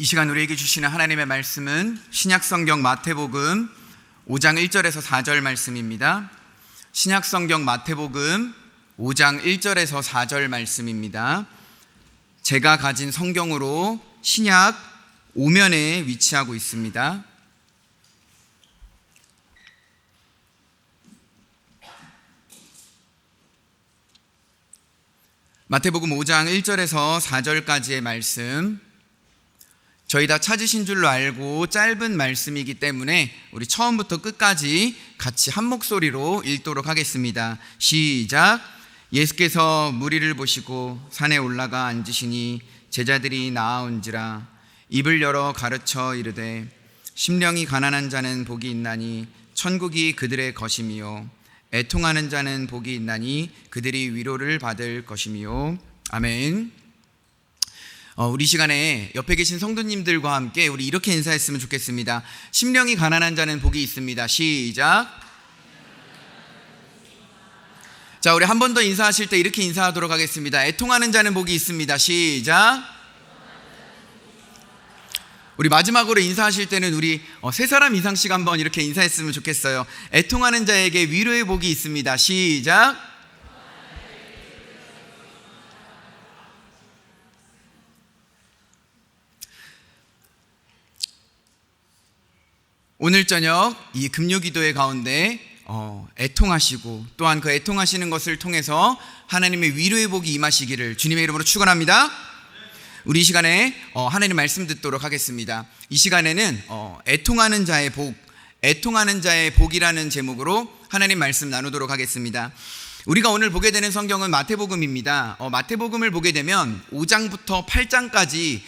이 시간 우리에게 주시는 하나님의 말씀은 신약성경 마태복음 5장 1절에서 4절 말씀입니다. 신약성경 마태복음 5장 1절에서 4절 말씀입니다. 제가 가진 성경으로 신약 5면에 위치하고 있습니다. 마태복음 5장 1절에서 4절까지의 말씀, 저희 다 찾으신 줄로 알고 짧은 말씀이기 때문에 우리 처음부터 끝까지 같이 한 목소리로 읽도록 하겠습니다. 시작. 예수께서 무리를 보시고 산에 올라가 앉으시니 제자들이 나아온지라 입을 열어 가르쳐 이르되 심령이 가난한 자는 복이 있나니 천국이 그들의 것이미요 애통하는 자는 복이 있나니 그들이 위로를 받을 것이미요. 아멘. 우리 시간에 옆에 계신 성도님들과 함께 우리 이렇게 인사했으면 좋겠습니다. 심령이 가난한 자는 복이 있습니다. 시작. 자, 우리 한 번 더 인사하실 때 이렇게 인사하도록 하겠습니다. 애통하는 자는 복이 있습니다. 시작. 우리 마지막으로 인사하실 때는 우리 세 사람 이상씩 한번 이렇게 인사했으면 좋겠어요. 애통하는 자에게 위로의 복이 있습니다. 시작. 오늘 저녁 이 금요기도회 가운데 애통하시고 또한 그 애통하시는 것을 통해서 하나님의 위로의 복이 임하시기를 주님의 이름으로 축원합니다. 우리 이 시간에 하나님 말씀 듣도록 하겠습니다. 이 시간에는 애통하는 자의 복, 애통하는 자의 복이라는 제목으로 하나님 말씀 나누도록 하겠습니다. 우리가 오늘 보게 되는 성경은 마태복음입니다. 마태복음을 보게 되면 5장부터 8장까지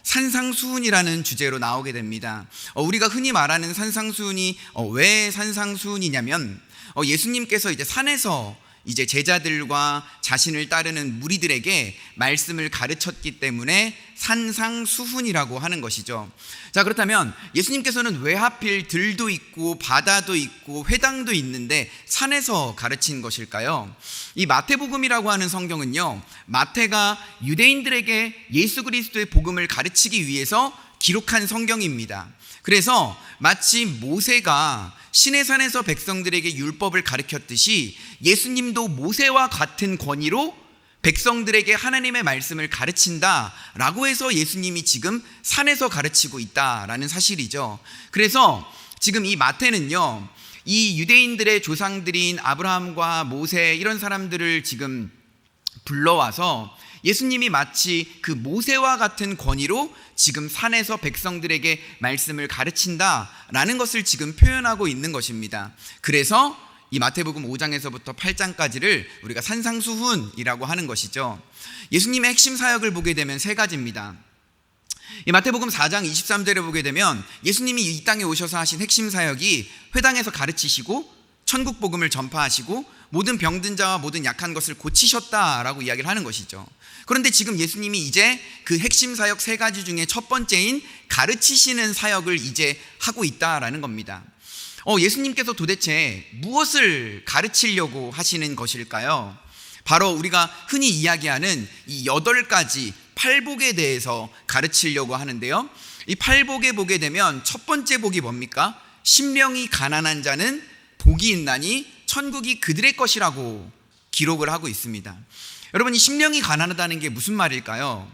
산상수훈이라는 주제로 나오게 됩니다. 우리가 흔히 말하는 산상수훈이 왜 산상수훈이냐면 예수님께서 이제 산에서 이제 제자들과 자신을 따르는 무리들에게 말씀을 가르쳤기 때문에 산상수훈이라고 하는 것이죠. 자, 그렇다면 예수님께서는 왜 하필 들도 있고 바다도 있고 회당도 있는데 산에서 가르친 것일까요? 이 마태복음이라고 하는 성경은요, 마태가 유대인들에게 예수 그리스도의 복음을 가르치기 위해서 기록한 성경입니다. 그래서 마치 모세가 시내산에서 백성들에게 율법을 가르쳤듯이 예수님도 모세와 같은 권위로 백성들에게 하나님의 말씀을 가르친다라고 해서 예수님이 지금 산에서 가르치고 있다라는 사실이죠. 그래서 지금 이 마태는요, 이 유대인들의 조상들인 아브라함과 모세 이런 사람들을 지금 불러와서 예수님이 마치 그 모세와 같은 권위로 지금 산에서 백성들에게 말씀을 가르친다라는 것을 지금 표현하고 있는 것입니다. 그래서 이 마태복음 5장에서부터 8장까지를 우리가 산상수훈이라고 하는 것이죠. 예수님의 핵심 사역을 보게 되면 세 가지입니다. 이 마태복음 4장 23절에 보게 되면 예수님이 이 땅에 오셔서 하신 핵심 사역이 회당에서 가르치시고 천국 복음을 전파하시고 모든 병든 자와 모든 약한 것을 고치셨다라고 이야기를 하는 것이죠. 그런데 지금 예수님이 이제 그 핵심 사역 세 가지 중에 첫 번째인 가르치시는 사역을 이제 하고 있다라는 겁니다. 예수님께서 도대체 무엇을 가르치려고 하시는 것일까요? 바로 우리가 흔히 이야기하는 이 8가지 팔복에 대해서 가르치려고 하는데요, 이 팔복에 보게 되면 첫 번째 복이 뭡니까? 심령이 가난한 자는 복이 있나니 천국이 그들의 것이라고 기록을 하고 있습니다. 여러분, 이 심령이 가난하다는 게 무슨 말일까요?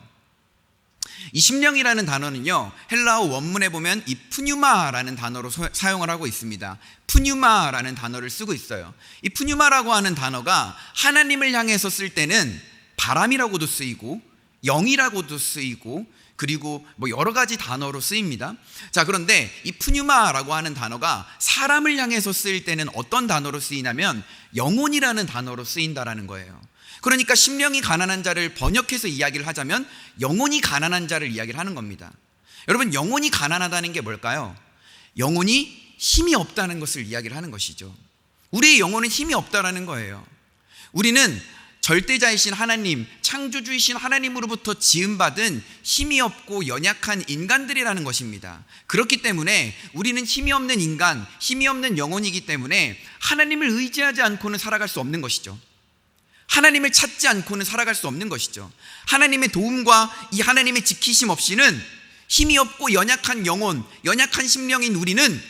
이 심령이라는 단어는요, 헬라어 원문에 보면 이 푸뉴마라는 단어로 사용을 하고 있습니다. 푸뉴마라는 단어를 쓰고 있어요. 이 푸뉴마라고 하는 단어가 하나님을 향해서 쓸 때는 바람이라고도 쓰이고 영이라고도 쓰이고 그리고 여러 가지 단어로 쓰입니다. 자, 그런데 이 푸뉴마라고 하는 단어가 사람을 향해서 쓰일 때는 어떤 단어로 쓰이냐면 영혼이라는 단어로 쓰인다라는 거예요. 그러니까 심령이 가난한 자를 번역해서 이야기를 하자면 영혼이 가난한 자를 이야기를 하는 겁니다. 여러분, 영혼이 가난하다는 게 뭘까요? 영혼이 힘이 없다는 것을 이야기를 하는 것이죠. 우리의 영혼은 힘이 없다라는 거예요. 우리는 절대자이신 하나님, 창조주이신 하나님으로부터 지음받은 힘이 없고 연약한 인간들이라는 것입니다. 그렇기 때문에 우리는 힘이 없는 인간, 힘이 없는 영혼이기 때문에 하나님을 의지하지 않고는 살아갈 수 없는 것이죠. 하나님을 찾지 않고는 살아갈 수 없는 것이죠. 하나님의 도움과 이 하나님의 지키심 없이는 힘이 없고 연약한 영혼, 연약한 심령인 우리는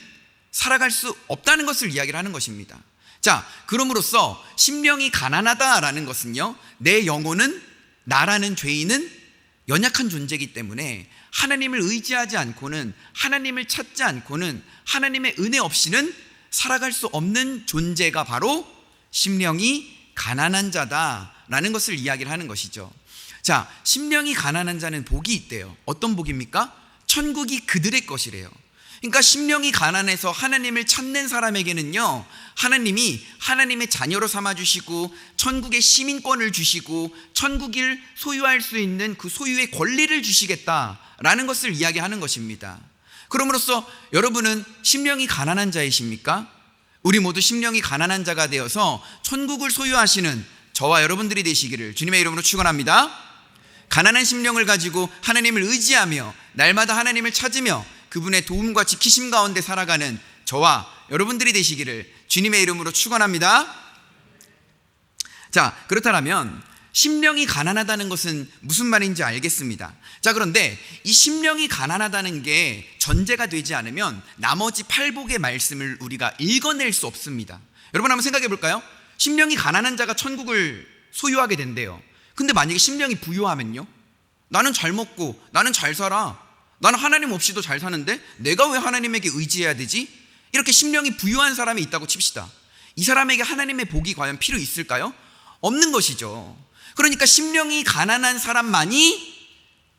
살아갈 수 없다는 것을 이야기를 하는 것입니다. 자, 그럼으로써 심령이 가난하다라는 것은요, 내 영혼은, 나라는 죄인은 연약한 존재이기 때문에 하나님을 의지하지 않고는, 하나님을 찾지 않고는, 하나님의 은혜 없이는 살아갈 수 없는 존재가 바로 심령이 가난한 자다라는 것을 이야기를 하는 것이죠. 자, 심령이 가난한 자는 복이 있대요. 어떤 복입니까? 천국이 그들의 것이래요. 그러니까 심령이 가난해서 하나님을 찾는 사람에게는요, 하나님이 하나님의 자녀로 삼아주시고 천국의 시민권을 주시고 천국을 소유할 수 있는 그 소유의 권리를 주시겠다라는 것을 이야기하는 것입니다. 그럼으로써 여러분은 심령이 가난한 자이십니까? 우리 모두 심령이 가난한 자가 되어서 천국을 소유하시는 저와 여러분들이 되시기를 주님의 이름으로 축원합니다. 가난한 심령을 가지고 하나님을 의지하며 날마다 하나님을 찾으며 그분의 도움과 지키심 가운데 살아가는 저와 여러분들이 되시기를 주님의 이름으로 축원합니다. 자, 그렇다면 심령이 가난하다는 것은 무슨 말인지 알겠습니다. 자, 그런데 이 심령이 가난하다는 게 전제가 되지 않으면 나머지 팔복의 말씀을 우리가 읽어낼 수 없습니다. 여러분 한번 생각해 볼까요? 심령이 가난한 자가 천국을 소유하게 된대요. 근데 만약에 심령이 부유하면요? 나는 잘 먹고 나는 잘 살아, 나는 하나님 없이도 잘 사는데 내가 왜 하나님에게 의지해야 되지? 이렇게 심령이 부유한 사람이 있다고 칩시다. 이 사람에게 하나님의 복이 과연 필요 있을까요? 없는 것이죠. 그러니까 심령이 가난한 사람만이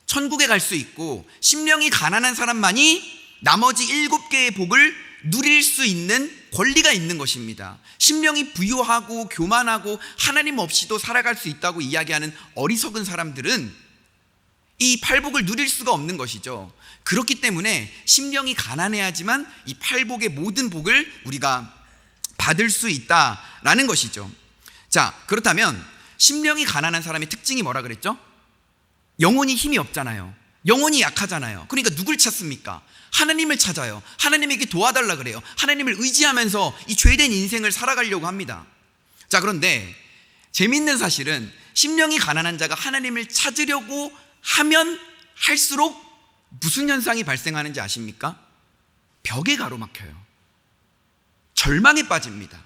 천국에 갈 수 있고, 심령이 가난한 사람만이 나머지 7개의 복을 누릴 수 있는 권리가 있는 것입니다. 심령이 부유하고 교만하고 하나님 없이도 살아갈 수 있다고 이야기하는 어리석은 사람들은 이 팔복을 누릴 수가 없는 것이죠. 그렇기 때문에 심령이 가난해야지만 이 팔복의 모든 복을 우리가 받을 수 있다라는 것이죠. 자, 그렇다면 심령이 가난한 사람의 특징이 뭐라 그랬죠? 영혼이 힘이 없잖아요. 영혼이 약하잖아요. 그러니까 누굴 찾습니까? 하나님을 찾아요. 하나님에게 도와달라 그래요. 하나님을 의지하면서 이 죄된 인생을 살아가려고 합니다. 자, 그런데 재미있는 사실은 심령이 가난한 자가 하나님을 찾으려고 하면 할수록 무슨 현상이 발생하는지 아십니까? 벽에 가로막혀요. 절망에 빠집니다.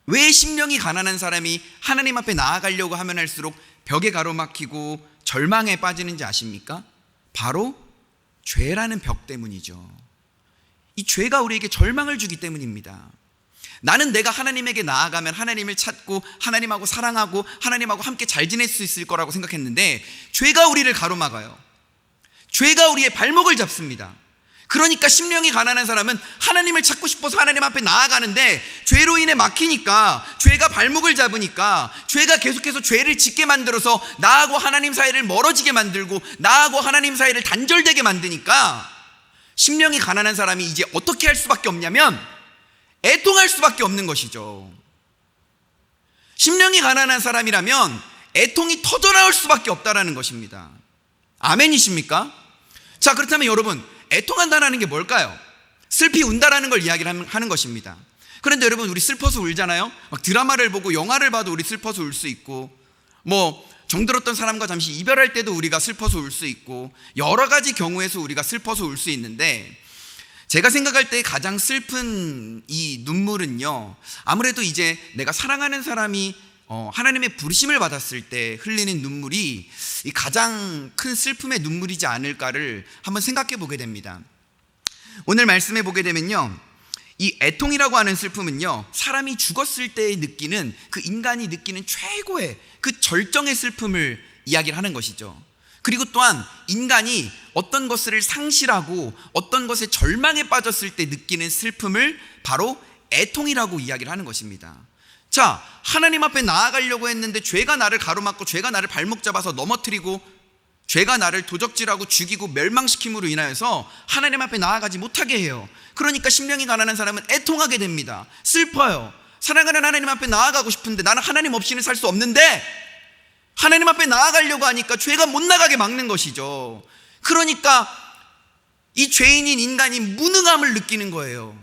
왜 심령이 가난한 사람이 하나님 앞에 나아가려고 하면 할수록 벽에 가로막히고 절망에 빠지는지 아십니까? 바로 죄라는 벽 때문이죠. 이 죄가 우리에게 절망을 주기 때문입니다. 나는 내가 하나님에게 나아가면 하나님을 찾고 하나님하고 사랑하고 하나님하고 함께 잘 지낼 수 있을 거라고 생각했는데 죄가 우리를 가로막아요. 죄가 우리의 발목을 잡습니다. 그러니까 심령이 가난한 사람은 하나님을 찾고 싶어서 하나님 앞에 나아가는데 죄로 인해 막히니까, 죄가 발목을 잡으니까, 죄가 계속해서 죄를 짓게 만들어서 나하고 하나님 사이를 멀어지게 만들고 나하고 하나님 사이를 단절되게 만드니까 심령이 가난한 사람이 이제 어떻게 할 수밖에 없냐면 애통할 수밖에 없는 것이죠. 심령이 가난한 사람이라면 애통이 터져나올 수밖에 없다라는 것입니다. 아멘이십니까? 자, 그렇다면 여러분, 애통한다는 게 뭘까요? 슬피 운다라는 걸 이야기를 하는 것입니다. 그런데 여러분, 우리 슬퍼서 울잖아요. 막 드라마를 보고 영화를 봐도 우리 슬퍼서 울 수 있고, 정들었던 사람과 잠시 이별할 때도 우리가 슬퍼서 울 수 있고, 여러 가지 경우에서 우리가 슬퍼서 울 수 있는데, 제가 생각할 때 가장 슬픈 이 눈물은요, 아무래도 이제 내가 사랑하는 사람이 하나님의 부르심을 받았을 때 흘리는 눈물이 이 가장 큰 슬픔의 눈물이지 않을까를 한번 생각해 보게 됩니다. 오늘 말씀해 보게 되면요, 이 애통이라고 하는 슬픔은요, 사람이 죽었을 때 느끼는, 그 인간이 느끼는 최고의 그 절정의 슬픔을 이야기를 하는 것이죠. 그리고 또한 인간이 어떤 것을 상실하고 어떤 것에 절망에 빠졌을 때 느끼는 슬픔을 바로 애통이라고 이야기를 하는 것입니다. 자, 하나님 앞에 나아가려고 했는데 죄가 나를 가로막고 죄가 나를 발목 잡아서 넘어뜨리고 죄가 나를 도적질하고 죽이고 멸망시킴으로 인하여서 하나님 앞에 나아가지 못하게 해요. 그러니까 심령이 가난한 사람은 애통하게 됩니다. 슬퍼요. 사랑하는 하나님 앞에 나아가고 싶은데 나는 하나님 없이는 살 수 없는데 하나님 앞에 나아가려고 하니까 죄가 못 나가게 막는 것이죠. 그러니까 이 죄인인 인간이 무능함을 느끼는 거예요.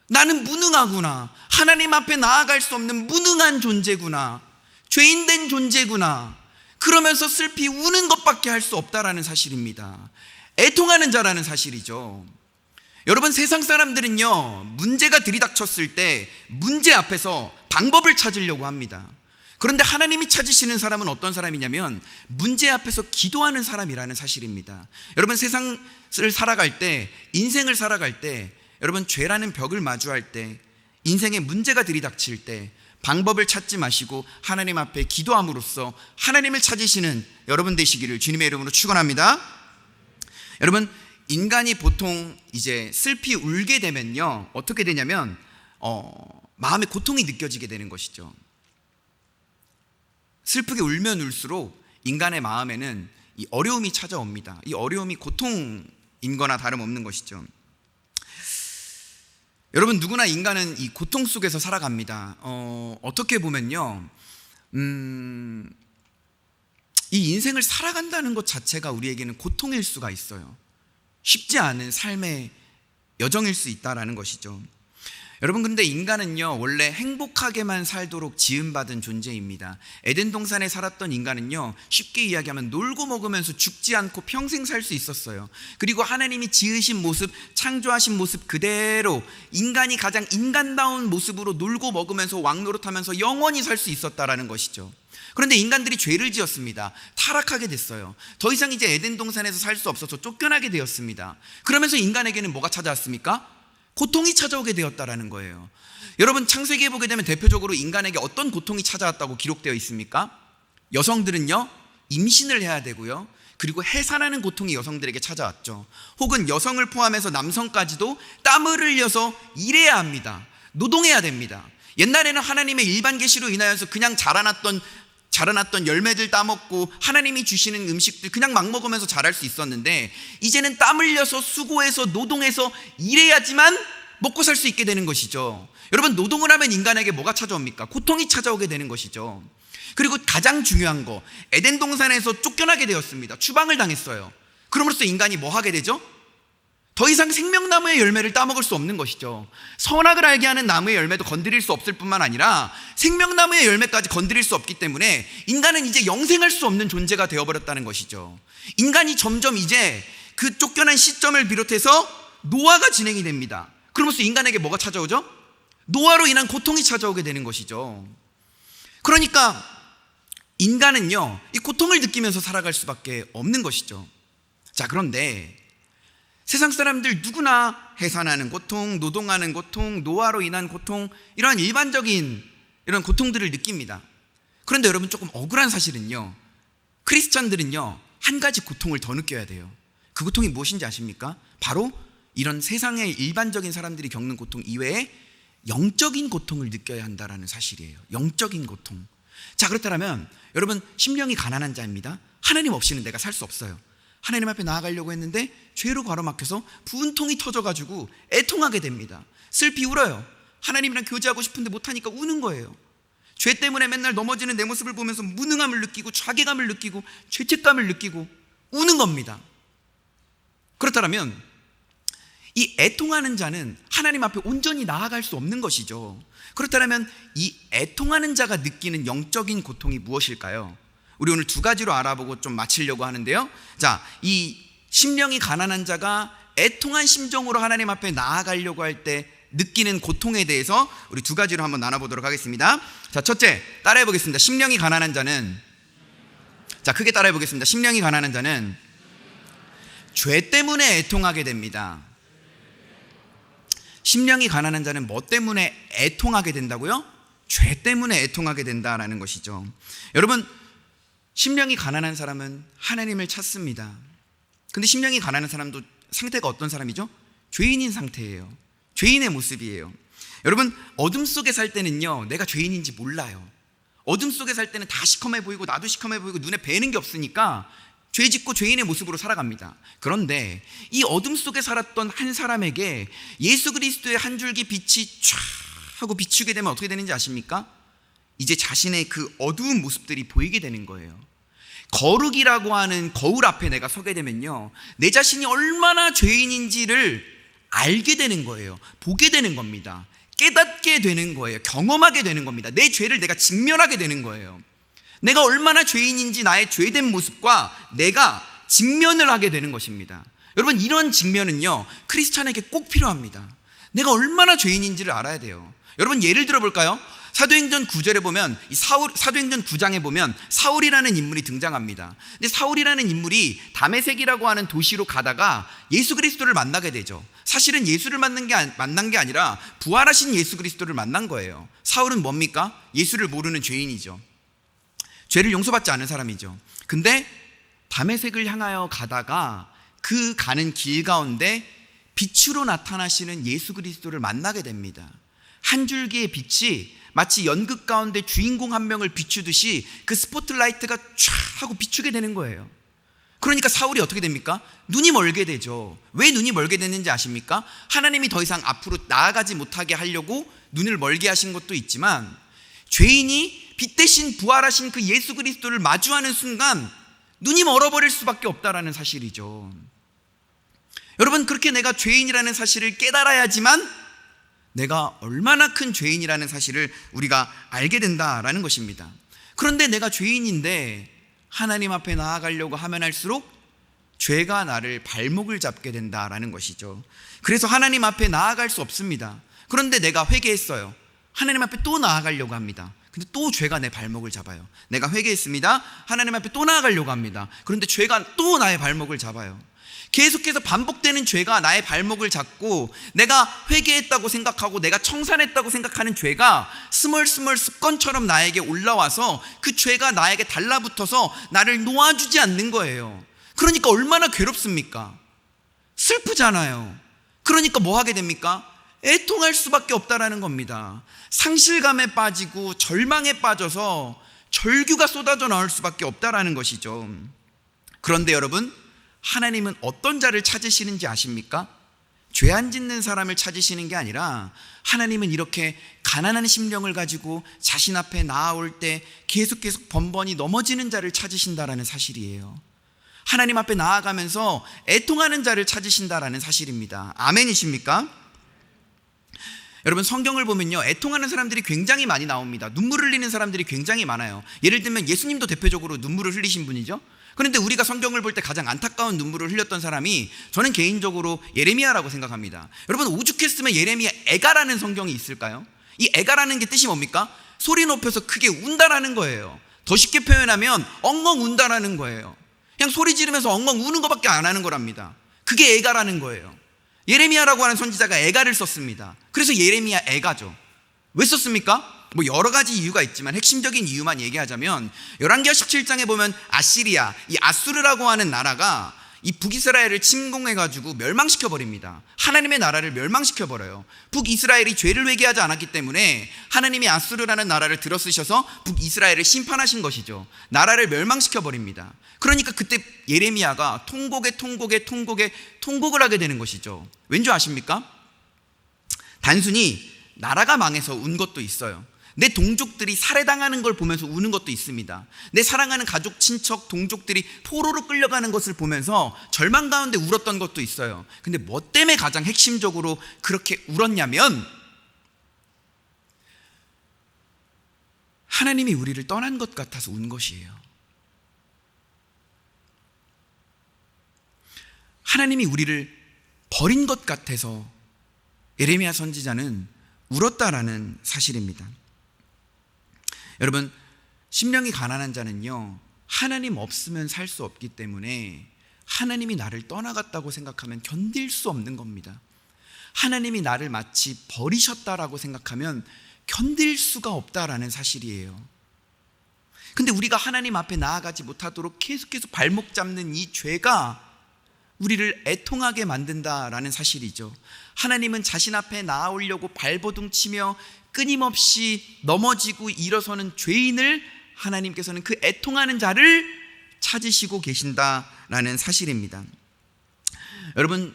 나는 무능하구나. 하나님 앞에 나아갈 수 없는 무능한 존재구나. 죄인된 존재구나. 그러면서 슬피 우는 것밖에 할 수 없다라는 사실입니다. 애통하는 자라는 사실이죠. 여러분, 세상 사람들은요, 문제가 들이닥쳤을 때 문제 앞에서 방법을 찾으려고 합니다. 그런데 하나님이 찾으시는 사람은 어떤 사람이냐면 문제 앞에서 기도하는 사람이라는 사실입니다. 여러분, 세상을 살아갈 때, 인생을 살아갈 때, 여러분, 죄라는 벽을 마주할 때, 인생에 문제가 들이닥칠 때 방법을 찾지 마시고 하나님 앞에 기도함으로써 하나님을 찾으시는 여러분 되시기를 주님의 이름으로 축원합니다. 여러분, 인간이 보통 이제 슬피 울게 되면요, 어떻게 되냐면 마음에 고통이 느껴지게 되는 것이죠. 슬프게 울면 울수록 인간의 마음에는 이 어려움이 찾아옵니다. 이 어려움이 고통인 거나 다름없는 것이죠. 여러분, 누구나 인간은 이 고통 속에서 살아갑니다. 어떻게 보면요, 이 인생을 살아간다는 것 자체가 우리에게는 고통일 수가 있어요. 쉽지 않은 삶의 여정일 수 있다라는 것이죠. 여러분, 근데 인간은요, 원래 행복하게만 살도록 지음받은 존재입니다. 에덴 동산에 살았던 인간은요, 쉽게 이야기하면 놀고 먹으면서 죽지 않고 평생 살 수 있었어요. 그리고 하나님이 지으신 모습, 창조하신 모습 그대로 인간이 가장 인간다운 모습으로 놀고 먹으면서 왕노릇하면서 영원히 살 수 있었다라는 것이죠. 그런데 인간들이 죄를 지었습니다. 타락하게 됐어요. 더 이상 이제 에덴 동산에서 살 수 없어서 쫓겨나게 되었습니다. 그러면서 인간에게는 뭐가 찾아왔습니까? 고통이 찾아오게 되었다라는 거예요. 여러분, 창세기에 보게 되면 대표적으로 인간에게 어떤 고통이 찾아왔다고 기록되어 있습니까? 여성들은요, 임신을 해야 되고요, 그리고 해산하는 고통이 여성들에게 찾아왔죠. 혹은 여성을 포함해서 남성까지도 땀을 흘려서 일해야 합니다. 노동해야 됩니다. 옛날에는 하나님의 일반 계시로 인하여서 그냥 자라났던 열매들 따먹고 하나님이 주시는 음식들 그냥 막 먹으면서 자랄 수 있었는데, 이제는 땀 흘려서 수고해서 노동해서 일해야지만 먹고 살 수 있게 되는 것이죠. 여러분, 노동을 하면 인간에게 뭐가 찾아옵니까? 고통이 찾아오게 되는 것이죠. 그리고 가장 중요한 거, 에덴 동산에서 쫓겨나게 되었습니다. 추방을 당했어요. 그럼으로써 인간이 뭐 하게 되죠? 더 이상 생명나무의 열매를 따먹을 수 없는 것이죠. 선악을 알게 하는 나무의 열매도 건드릴 수 없을 뿐만 아니라 생명나무의 열매까지 건드릴 수 없기 때문에 인간은 이제 영생할 수 없는 존재가 되어버렸다는 것이죠. 인간이 점점 이제 그 쫓겨난 시점을 비롯해서 노화가 진행이 됩니다. 그러면서 인간에게 뭐가 찾아오죠? 노화로 인한 고통이 찾아오게 되는 것이죠. 그러니까 인간은요, 이 고통을 느끼면서 살아갈 수밖에 없는 것이죠. 자, 그런데 세상 사람들 누구나 해산하는 고통, 노동하는 고통, 노화로 인한 고통, 이러한 일반적인 이런 고통들을 느낍니다. 그런데 여러분, 조금 억울한 사실은요, 크리스찬들은요, 한 가지 고통을 더 느껴야 돼요. 그 고통이 무엇인지 아십니까? 바로 이런 세상의 일반적인 사람들이 겪는 고통 이외에 영적인 고통을 느껴야 한다는 사실이에요. 영적인 고통. 자, 그렇다면 여러분, 심령이 가난한 자입니다. 하나님 없이는 내가 살 수 없어요. 하나님 앞에 나아가려고 했는데 죄로 가로막혀서 분통이 터져가지고 애통하게 됩니다. 슬피 울어요. 하나님이랑 교제하고 싶은데 못하니까 우는 거예요. 죄 때문에 맨날 넘어지는 내 모습을 보면서 무능함을 느끼고 자괴감을 느끼고 죄책감을 느끼고 우는 겁니다. 그렇다면 이 애통하는 자는 하나님 앞에 온전히 나아갈 수 없는 것이죠. 그렇다면 이 애통하는 자가 느끼는 영적인 고통이 무엇일까요? 우리 오늘 두 가지로 알아보고 좀 마치려고 하는데요. 자, 이 심령이 가난한 자가 애통한 심정으로 하나님 앞에 나아가려고 할 때 느끼는 고통에 대해서 우리 두 가지로 한번 나눠보도록 하겠습니다. 자, 첫째, 따라해 보겠습니다. 심령이 가난한 자는, 자, 크게 따라해 보겠습니다. 심령이 가난한 자는 죄 때문에 애통하게 됩니다. 심령이 가난한 자는 뭐 때문에 애통하게 된다고요? 죄 때문에 애통하게 된다라는 것이죠. 여러분, 심령이 가난한 사람은 하나님을 찾습니다. 근데 심령이 가난한 사람도 상태가 어떤 사람이죠? 죄인인 상태예요. 죄인의 모습이에요. 여러분, 어둠 속에 살 때는요, 내가 죄인인지 몰라요. 어둠 속에 살 때는 다 시커매 보이고 나도 시커매 보이고 눈에 뵈는 게 없으니까 죄 짓고 죄인의 모습으로 살아갑니다. 그런데 이 어둠 속에 살았던 한 사람에게 예수 그리스도의 한 줄기 빛이 촤 하고 비추게 되면 어떻게 되는지 아십니까? 이제 자신의 그 어두운 모습들이 보이게 되는 거예요. 거룩이라고 하는 거울 앞에 내가 서게 되면요, 내 자신이 얼마나 죄인인지를 알게 되는 거예요. 보게 되는 겁니다. 깨닫게 되는 거예요. 경험하게 되는 겁니다. 내 죄를 내가 직면하게 되는 거예요. 내가 얼마나 죄인인지 나의 죄된 모습과 내가 직면을 하게 되는 것입니다. 여러분, 이런 직면은요, 크리스찬에게 꼭 필요합니다. 내가 얼마나 죄인인지를 알아야 돼요. 여러분, 예를 들어 볼까요? 사도행전 9절에 보면, 사도행전 9장에 보면 사울이라는 인물이 등장합니다. 근데 사울이라는 인물이 다메섹이라고 하는 도시로 가다가 예수 그리스도를 만나게 되죠. 사실은 예수를 만난 게 아니라 부활하신 예수 그리스도를 만난 거예요. 사울은 뭡니까? 예수를 모르는 죄인이죠. 죄를 용서받지 않은 사람이죠. 근데 다메섹을 향하여 가다가 그 가는 길 가운데 빛으로 나타나시는 예수 그리스도를 만나게 됩니다. 한 줄기의 빛이 마치 연극 가운데 주인공 한 명을 비추듯이 그 스포트라이트가 쫙 하고 비추게 되는 거예요. 그러니까 사울이 어떻게 됩니까? 눈이 멀게 되죠. 왜 눈이 멀게 됐는지 아십니까? 하나님이 더 이상 앞으로 나아가지 못하게 하려고 눈을 멀게 하신 것도 있지만, 죄인이 빛 대신 부활하신 그 예수 그리스도를 마주하는 순간 눈이 멀어버릴 수밖에 없다라는 사실이죠. 여러분, 그렇게 내가 죄인이라는 사실을 깨달아야지만 내가 얼마나 큰 죄인이라는 사실을 우리가 알게 된다라는 것입니다. 그런데 내가 죄인인데 하나님 앞에 나아가려고 하면 할수록 죄가 나를 발목을 잡게 된다라는 것이죠. 그래서 하나님 앞에 나아갈 수 없습니다. 그런데 내가 회개했어요. 하나님 앞에 또 나아가려고 합니다. 근데 또 죄가 내 발목을 잡아요. 내가 회개했습니다. 하나님 앞에 또 나아가려고 합니다. 그런데 죄가 또 나의 발목을 잡아요. 계속해서 반복되는 죄가 나의 발목을 잡고, 내가 회개했다고 생각하고 내가 청산했다고 생각하는 죄가 스멀스멀 습관처럼 나에게 올라와서 그 죄가 나에게 달라붙어서 나를 놓아주지 않는 거예요. 그러니까 얼마나 괴롭습니까? 슬프잖아요. 그러니까 뭐 하게 됩니까? 애통할 수밖에 없다라는 겁니다. 상실감에 빠지고 절망에 빠져서 절규가 쏟아져 나올 수밖에 없다라는 것이죠. 그런데 여러분, 하나님은 어떤 자를 찾으시는지 아십니까? 죄 안 짓는 사람을 찾으시는 게 아니라, 하나님은 이렇게 가난한 심령을 가지고 자신 앞에 나아올 때 계속 번번이 넘어지는 자를 찾으신다라는 사실이에요. 하나님 앞에 나아가면서 애통하는 자를 찾으신다라는 사실입니다. 아멘이십니까? 여러분, 성경을 보면요, 애통하는 사람들이 굉장히 많이 나옵니다. 눈물을 흘리는 사람들이 굉장히 많아요. 예를 들면 예수님도 대표적으로 눈물을 흘리신 분이죠. 그런데 우리가 성경을 볼 때 가장 안타까운 눈물을 흘렸던 사람이, 저는 개인적으로 예레미야라고 생각합니다. 여러분, 오죽했으면 예레미야 애가라는 성경이 있을까요? 이 애가라는 게 뜻이 뭡니까? 소리 높여서 크게 운다라는 거예요. 더 쉽게 표현하면 엉엉 운다라는 거예요. 그냥 소리 지르면서 엉엉 우는 것밖에 안 하는 거랍니다. 그게 애가라는 거예요. 예레미야라고 하는 선지자가 애가를 썼습니다. 그래서 예레미야 애가죠. 왜 썼습니까? 뭐 여러 가지 이유가 있지만 핵심적인 이유만 얘기하자면, 열왕기하 17장에 보면 아시리아, 이 아수르라고 하는 나라가 이 북이스라엘을 침공해가지고 멸망시켜버립니다. 하나님의 나라를 멸망시켜버려요. 북이스라엘이 죄를 회개하지 않았기 때문에 하나님이 아수르라는 나라를 들어쓰셔서 북이스라엘을 심판하신 것이죠. 나라를 멸망시켜버립니다. 그러니까 그때 예레미야가 통곡을 하게 되는 것이죠. 왠지 아십니까? 단순히 나라가 망해서 운 것도 있어요. 내 동족들이 살해당하는 걸 보면서 우는 것도 있습니다. 내 사랑하는 가족, 친척, 동족들이 포로로 끌려가는 것을 보면서 절망 가운데 울었던 것도 있어요. 근데 뭐 때문에 가장 핵심적으로 그렇게 울었냐면, 하나님이 우리를 떠난 것 같아서 운 것이에요. 하나님이 우리를 버린 것 같아서 예레미야 선지자는 울었다라는 사실입니다. 여러분, 심령이 가난한 자는요, 하나님 없으면 살 수 없기 때문에 하나님이 나를 떠나갔다고 생각하면 견딜 수 없는 겁니다. 하나님이 나를 마치 버리셨다라고 생각하면 견딜 수가 없다라는 사실이에요. 근데 우리가 하나님 앞에 나아가지 못하도록 계속해서 발목 잡는 이 죄가 우리를 애통하게 만든다라는 사실이죠. 하나님은 자신 앞에 나아오려고 발버둥 치며 끊임없이 넘어지고 일어서는 죄인을, 하나님께서는 그 애통하는 자를 찾으시고 계신다라는 사실입니다. 여러분,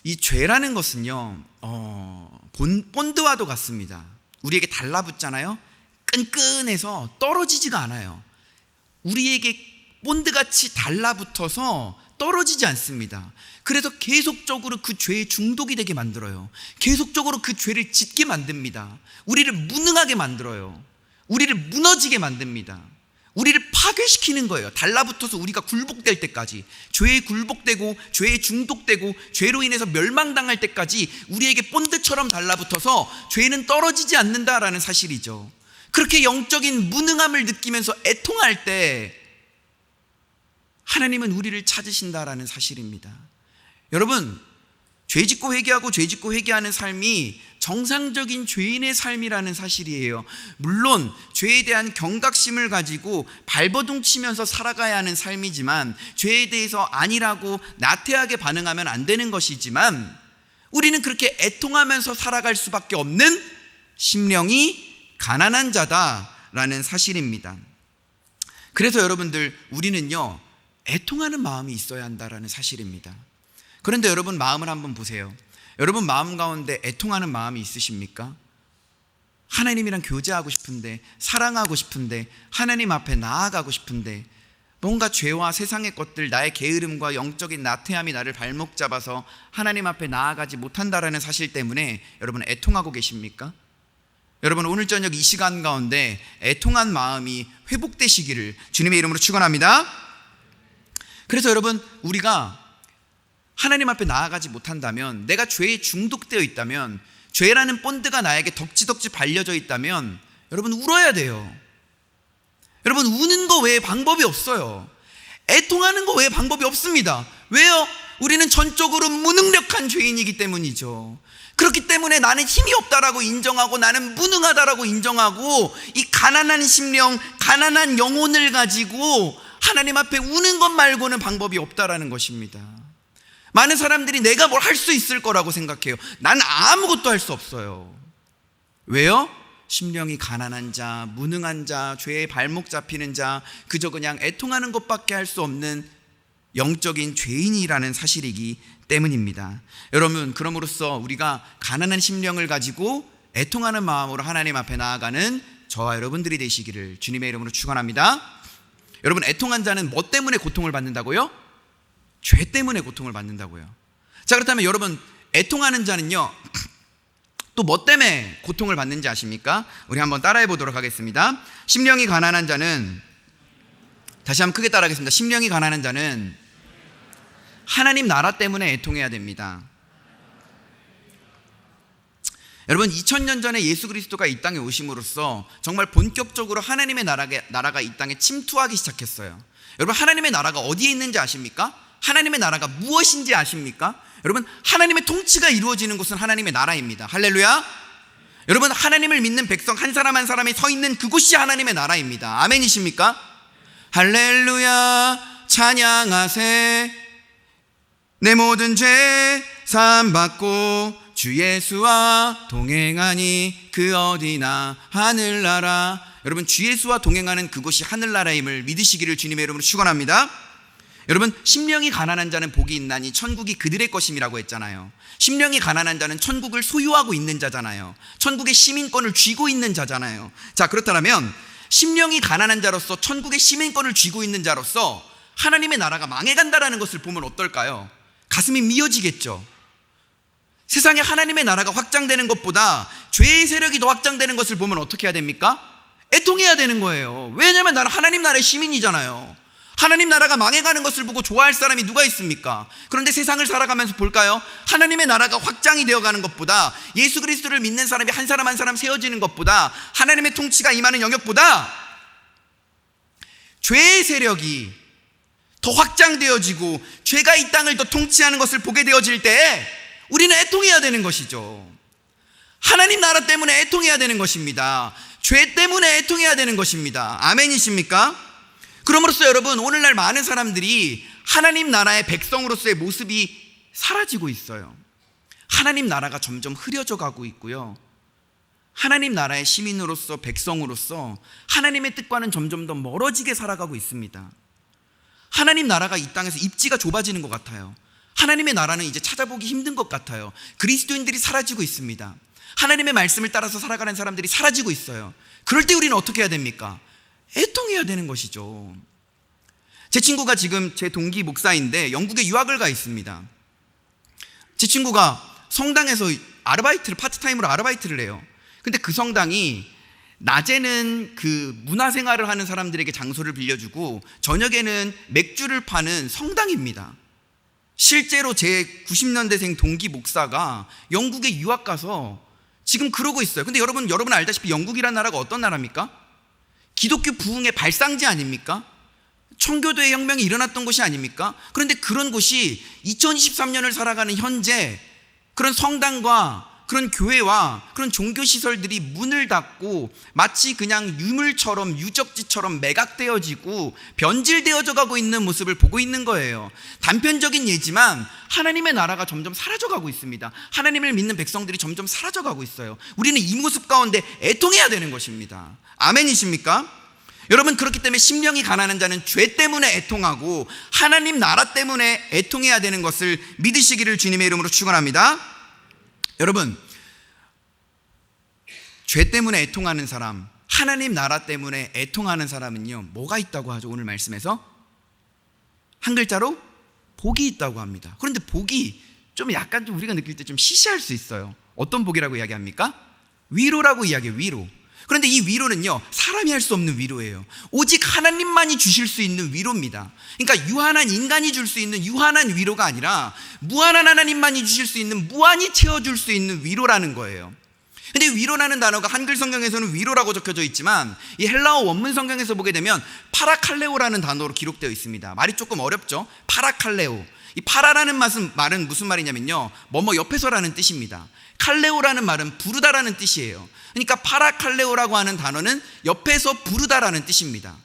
이 죄라는 것은요, 본드와도 같습니다. 우리에게 달라붙잖아요. 끈끈해서 떨어지지가 않아요. 우리에게 본드같이 달라붙어서 떨어지지 않습니다. 그래서 계속적으로 그 죄에 중독이 되게 만들어요. 계속적으로 그 죄를 짓게 만듭니다. 우리를 무능하게 만들어요. 우리를 무너지게 만듭니다. 우리를 파괴시키는 거예요. 달라붙어서 우리가 굴복될 때까지, 죄에 굴복되고 죄에 중독되고 죄로 인해서 멸망당할 때까지 우리에게 본드처럼 달라붙어서 죄는 떨어지지 않는다라는 사실이죠. 그렇게 영적인 무능함을 느끼면서 애통할 때 하나님은 우리를 찾으신다라는 사실입니다. 여러분, 죄짓고 회개하고 죄짓고 회개하는 삶이 정상적인 죄인의 삶이라는 사실이에요. 물론 죄에 대한 경각심을 가지고 발버둥 치면서 살아가야 하는 삶이지만, 죄에 대해서 아니라고 나태하게 반응하면 안 되는 것이지만, 우리는 그렇게 애통하면서 살아갈 수밖에 없는 심령이 가난한 자다라는 사실입니다. 그래서 여러분들, 우리는요 애통하는 마음이 있어야 한다라는 사실입니다. 그런데 여러분, 마음을 한번 보세요. 여러분 마음 가운데 애통하는 마음이 있으십니까? 하나님이랑 교제하고 싶은데, 사랑하고 싶은데, 하나님 앞에 나아가고 싶은데, 뭔가 죄와 세상의 것들, 나의 게으름과 영적인 나태함이 나를 발목 잡아서 하나님 앞에 나아가지 못한다라는 사실 때문에 여러분 애통하고 계십니까? 여러분, 오늘 저녁 이 시간 가운데 애통한 마음이 회복되시기를 주님의 이름으로 축원합니다. 그래서 여러분, 우리가 하나님 앞에 나아가지 못한다면, 내가 죄에 중독되어 있다면, 죄라는 본드가 나에게 덕지덕지 발려져 있다면 여러분 울어야 돼요. 여러분, 우는 거 외에 방법이 없어요. 애통하는 거 외에 방법이 없습니다. 왜요? 우리는 전적으로 무능력한 죄인이기 때문이죠. 그렇기 때문에 나는 힘이 없다라고 인정하고, 나는 무능하다라고 인정하고, 이 가난한 심령, 가난한 영혼을 가지고 하나님 앞에 우는 것 말고는 방법이 없다라는 것입니다. 많은 사람들이 내가 뭘 할 수 있을 거라고 생각해요. 난 아무것도 할 수 없어요. 왜요? 심령이 가난한 자, 무능한 자, 죄에 발목 잡히는 자, 그저 그냥 애통하는 것밖에 할 수 없는 영적인 죄인이라는 사실이기 때문입니다. 여러분, 그럼으로써 우리가 가난한 심령을 가지고 애통하는 마음으로 하나님 앞에 나아가는 저와 여러분들이 되시기를 주님의 이름으로 축원합니다. 여러분, 애통한 자는 뭐 때문에 고통을 받는다고요? 죄 때문에 고통을 받는다고요. 자, 그렇다면 여러분, 애통하는 자는요 또 뭐 때문에 고통을 받는지 아십니까? 우리 한번 따라해 보도록 하겠습니다. 심령이 가난한 자는, 다시 한번 크게 따라하겠습니다. 심령이 가난한 자는 하나님 나라 때문에 애통해야 됩니다. 여러분, 2000년 전에 예수 그리스도가 이 땅에 오심으로써 정말 본격적으로 하나님의 나라가 이 땅에 침투하기 시작했어요. 여러분, 하나님의 나라가 어디에 있는지 아십니까? 하나님의 나라가 무엇인지 아십니까? 여러분, 하나님의 통치가 이루어지는 곳은 하나님의 나라입니다. 할렐루야. 여러분, 하나님을 믿는 백성 한 사람 한 사람이 서 있는 그곳이 하나님의 나라입니다. 아멘이십니까? 할렐루야. 찬양하세. 내 모든 죄 사함받고 주 예수와 동행하니 그 어디나 하늘나라. 여러분, 주 예수와 동행하는 그곳이 하늘나라임을 믿으시기를 주님의 이름으로 축원합니다. 여러분, 심령이 가난한 자는 복이 있나니 천국이 그들의 것임이라고 했잖아요. 심령이 가난한 자는 천국을 소유하고 있는 자잖아요. 천국의 시민권을 쥐고 있는 자잖아요. 자, 그렇다면 심령이 가난한 자로서 천국의 시민권을 쥐고 있는 자로서 하나님의 나라가 망해간다라는 것을 보면 어떨까요? 가슴이 미어지겠죠. 세상에 하나님의 나라가 확장되는 것보다 죄의 세력이 더 확장되는 것을 보면 어떻게 해야 됩니까? 애통해야 되는 거예요. 왜냐하면 나는 하나님 나라의 시민이잖아요. 하나님 나라가 망해가는 것을 보고 좋아할 사람이 누가 있습니까? 그런데 세상을 살아가면서 볼까요? 하나님의 나라가 확장이 되어가는 것보다, 예수 그리스도를 믿는 사람이 한 사람 한 사람 세워지는 것보다, 하나님의 통치가 임하는 영역보다 죄의 세력이 더 확장되어지고 죄가 이 땅을 더 통치하는 것을 보게 되어질 때 우리는 애통해야 되는 것이죠. 하나님 나라 때문에 애통해야 되는 것입니다. 죄 때문에 애통해야 되는 것입니다. 아멘이십니까? 그러므로써 여러분, 오늘날 많은 사람들이 하나님 나라의 백성으로서의 모습이 사라지고 있어요. 하나님 나라가 점점 흐려져 가고 있고요, 하나님 나라의 시민으로서, 백성으로서 하나님의 뜻과는 점점 더 멀어지게 살아가고 있습니다. 하나님 나라가 이 땅에서 입지가 좁아지는 것 같아요. 하나님의 나라는 이제 찾아보기 힘든 것 같아요. 그리스도인들이 사라지고 있습니다. 하나님의 말씀을 따라서 살아가는 사람들이 사라지고 있어요. 그럴 때 우리는 어떻게 해야 됩니까? 애통해야 되는 것이죠. 제 친구가 지금 제 동기 목사인데 영국에 유학을 가 있습니다. 제 친구가 성당에서 파트타임으로 아르바이트를 해요. 근데 그 성당이 낮에는 그 문화생활을 하는 사람들에게 장소를 빌려주고 저녁에는 맥주를 파는 성당입니다. 실제로 제 90년대생 동기 목사가 영국에 유학 가서 지금 그러고 있어요. 근데 여러분 알다시피 영국이라는 나라가 어떤 나라입니까? 기독교 부흥의 발상지 아닙니까? 청교도의 혁명이 일어났던 곳이 아닙니까? 그런데 그런 곳이 2023년을 살아가는 현재 그런 성당과 그런 교회와 그런 종교시설들이 문을 닫고 마치 그냥 유물처럼 유적지처럼 매각되어지고 변질되어져 가고 있는 모습을 보고 있는 거예요. 단편적인 예지만 하나님의 나라가 점점 사라져가고 있습니다. 하나님을 믿는 백성들이 점점 사라져가고 있어요. 우리는 이 모습 가운데 애통해야 되는 것입니다. 아멘이십니까? 여러분, 그렇기 때문에 심령이 가난한 자는 죄 때문에 애통하고 하나님 나라 때문에 애통해야 되는 것을 믿으시기를 주님의 이름으로 축원합니다. 여러분, 죄 때문에 애통하는 사람, 하나님 나라 때문에 애통하는 사람은요, 뭐가 있다고 하죠? 오늘 말씀에서 한 글자로 복이 있다고 합니다. 그런데 복이 좀 약간 좀 우리가 느낄 때 좀 시시할 수 있어요. 어떤 복이라고 이야기합니까? 위로라고 이야기해요. 위로. 그런데 이 위로는요, 사람이 할 수 없는 위로예요. 오직 하나님만이 주실 수 있는 위로입니다. 그러니까 유한한 인간이 줄 수 있는 유한한 위로가 아니라 무한한 하나님만이 주실 수 있는, 무한히 채워줄 수 있는 위로라는 거예요. 근데 위로라는 단어가 한글 성경에서는 위로라고 적혀져 있지만 이 헬라어 원문 성경에서 보게 되면 파라칼레오라는 단어로 기록되어 있습니다. 말이 조금 어렵죠? 파라칼레오. 이 파라라는 말은 무슨 말이냐면요, 뭐뭐 옆에서라는 뜻입니다. 칼레오라는 말은 부르다라는 뜻이에요. 그러니까 파라칼레오라고 하는 단어는 옆에서 부르다라는 뜻입니다.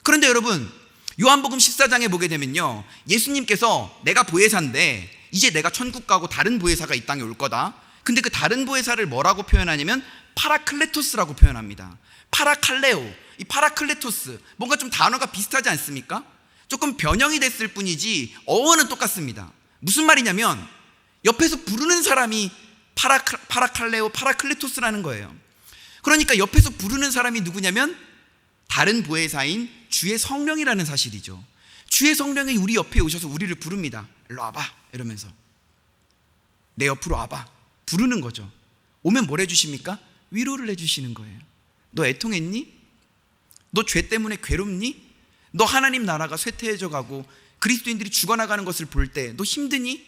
그런데 여러분, 요한복음 14장에 보게 되면요, 예수님께서 내가 보혜사인데 이제 내가 천국 가고 다른 보혜사가 이 땅에 올 거다. 근데 그 다른 보혜사를 뭐라고 표현하냐면 파라클레토스라고 표현합니다. 파라칼레오, 이 파라클레토스, 뭔가 좀 단어가 비슷하지 않습니까? 조금 변형이 됐을 뿐이지 어원은 똑같습니다. 무슨 말이냐면 옆에서 부르는 사람이 파라칼레오, 파라클레토스라는 거예요. 그러니까 옆에서 부르는 사람이 누구냐면 다른 보혜사인 주의 성령이라는 사실이죠. 주의 성령이 우리 옆에 오셔서 우리를 부릅니다. 일로 와봐 이러면서 내 옆으로 와봐 부르는 거죠. 오면 뭘 해주십니까? 위로를 해주시는 거예요. 너 애통했니? 너 죄 때문에 괴롭니? 너 하나님 나라가 쇠퇴해져 가고 그리스도인들이 죽어나가는 것을 볼 때 너 힘드니?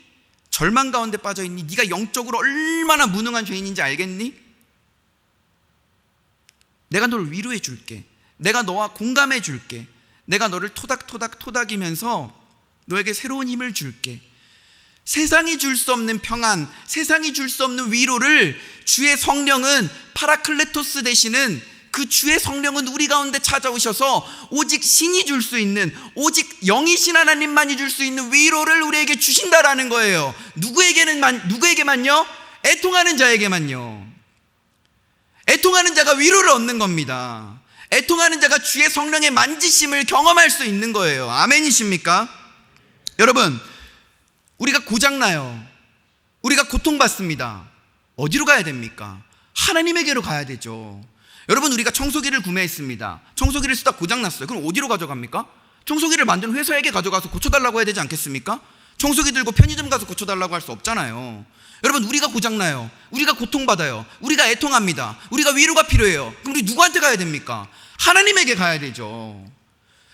절망 가운데 빠져있니? 네가 영적으로 얼마나 무능한 죄인인지 알겠니? 내가 너를 위로해 줄게. 내가 너와 공감해 줄게. 내가 너를 토닥토닥 토닥이면서 너에게 새로운 힘을 줄게. 세상이 줄 수 없는 평안, 세상이 줄 수 없는 위로를 주의 성령은 파라클레토스 되시는 그 주의 성령은 우리 가운데 찾아오셔서 오직 신이 줄 수 있는, 오직 영이신 하나님만이 줄 수 있는 위로를 우리에게 주신다라는 거예요. 누구에게만요? 애통하는 자에게만요. 애통하는 자가 위로를 얻는 겁니다. 애통하는 자가 주의 성령의 만지심을 경험할 수 있는 거예요. 아멘이십니까? 여러분, 우리가 고장나요. 우리가 고통받습니다. 어디로 가야 됩니까? 하나님에게로 가야 되죠. 여러분, 우리가 청소기를 구매했습니다. 청소기를 쓰다 고장났어요. 그럼 어디로 가져갑니까? 청소기를 만든 회사에게 가져가서 고쳐달라고 해야 되지 않겠습니까? 청소기 들고 편의점 가서 고쳐달라고 할 수 없잖아요. 여러분, 우리가 고장나요. 우리가 고통받아요. 우리가 애통합니다. 우리가 위로가 필요해요. 그럼 우리 누구한테 가야 됩니까? 하나님에게 가야 되죠.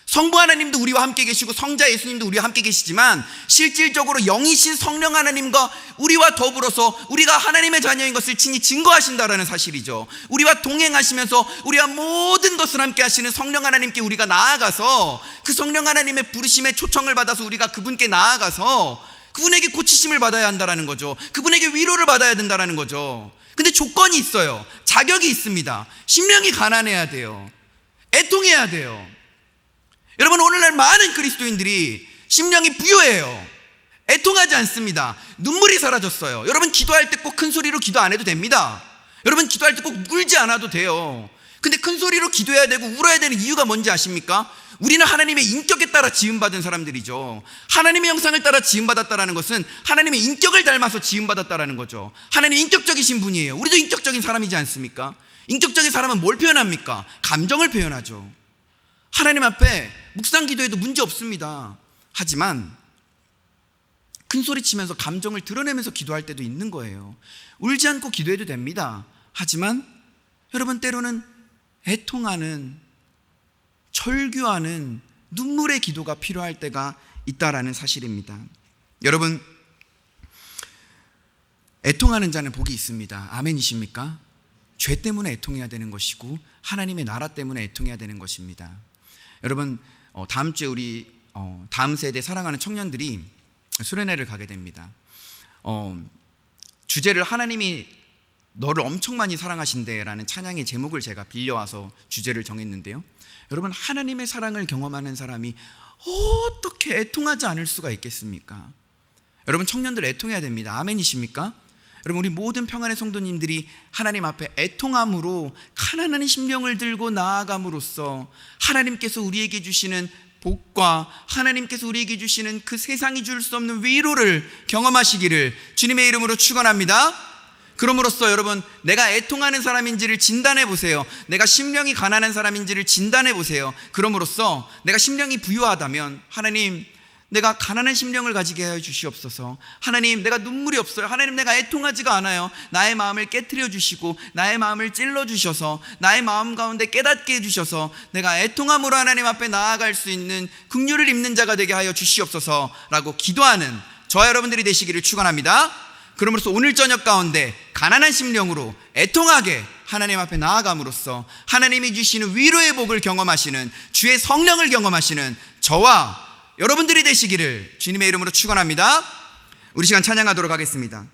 성부 하나님도 우리와 함께 계시고 성자 예수님도 우리와 함께 계시지만 실질적으로 영이신 성령 하나님과 우리와 더불어서 우리가 하나님의 자녀인 것을 친히 증거하신다라는 사실이죠. 우리와 동행하시면서 우리와 모든 것을 함께 하시는 성령 하나님께 우리가 나아가서 그 성령 하나님의 부르심의 초청을 받아서 우리가 그분께 나아가서 그분에게 고치심을 받아야 한다는 거죠. 그분에게 위로를 받아야 된다는 거죠. 근데 조건이 있어요. 자격이 있습니다. 심령이 가난해야 돼요. 애통해야 돼요. 여러분, 오늘날 많은 그리스도인들이 심령이 부요해요. 애통하지 않습니다. 눈물이 사라졌어요. 여러분, 기도할 때 꼭 큰 소리로 기도 안 해도 됩니다. 여러분, 기도할 때 꼭 울지 않아도 돼요. 근데 큰 소리로 기도해야 되고 울어야 되는 이유가 뭔지 아십니까? 우리는 하나님의 인격에 따라 지음받은 사람들이죠. 하나님의 형상을 따라 지음받았다는 것은 하나님의 인격을 닮아서 지음받았다는 거죠. 하나님 인격적이신 분이에요. 우리도 인격적인 사람이지 않습니까? 인격적인 사람은 뭘 표현합니까? 감정을 표현하죠. 하나님 앞에 묵상 기도해도 문제 없습니다. 하지만 큰 소리 치면서 감정을 드러내면서 기도할 때도 있는 거예요. 울지 않고 기도해도 됩니다. 하지만 여러분, 때로는 애통하는, 철규하는 눈물의 기도가 필요할 때가 있다라는 사실입니다. 여러분, 애통하는 자는 복이 있습니다. 아멘이십니까? 죄 때문에 애통해야 되는 것이고 하나님의 나라 때문에 애통해야 되는 것입니다. 여러분, 다음 주에 우리 다음 세대 사랑하는 청년들이 수련회를 가게 됩니다. 주제를 하나님이 너를 엄청 많이 사랑하신대라는 찬양의 제목을 제가 빌려와서 주제를 정했는데요. 여러분, 하나님의 사랑을 경험하는 사람이 어떻게 애통하지 않을 수가 있겠습니까? 여러분, 청년들 애통해야 됩니다. 아멘이십니까? 여러분, 우리 모든 평안의 성도님들이 하나님 앞에 애통함으로 가난한 심령을 들고 나아감으로써 하나님께서 우리에게 주시는 복과 하나님께서 우리에게 주시는 그 세상이 줄 수 없는 위로를 경험하시기를 주님의 이름으로 축원합니다. 그럼으로써 여러분, 내가 애통하는 사람인지를 진단해 보세요. 내가 심령이 가난한 사람인지를 진단해 보세요. 그럼으로써 내가 심령이 부유하다면 하나님, 내가 가난한 심령을 가지게 하여 주시옵소서. 하나님, 내가 눈물이 없어요. 하나님, 내가 애통하지가 않아요. 나의 마음을 깨트려 주시고 나의 마음을 찔러 주셔서 나의 마음 가운데 깨닫게 해주셔서 내가 애통함으로 하나님 앞에 나아갈 수 있는 긍휼을 입는 자가 되게 하여 주시옵소서 라고 기도하는 저와 여러분들이 되시기를 축원합니다. 그러므로써 오늘 저녁 가운데 가난한 심령으로 애통하게 하나님 앞에 나아감으로써 하나님이 주시는 위로의 복을 경험하시는, 주의 성령을 경험하시는 저와 여러분들이 되시기를 주님의 이름으로 축원합니다. 우리 시간 찬양하도록 하겠습니다.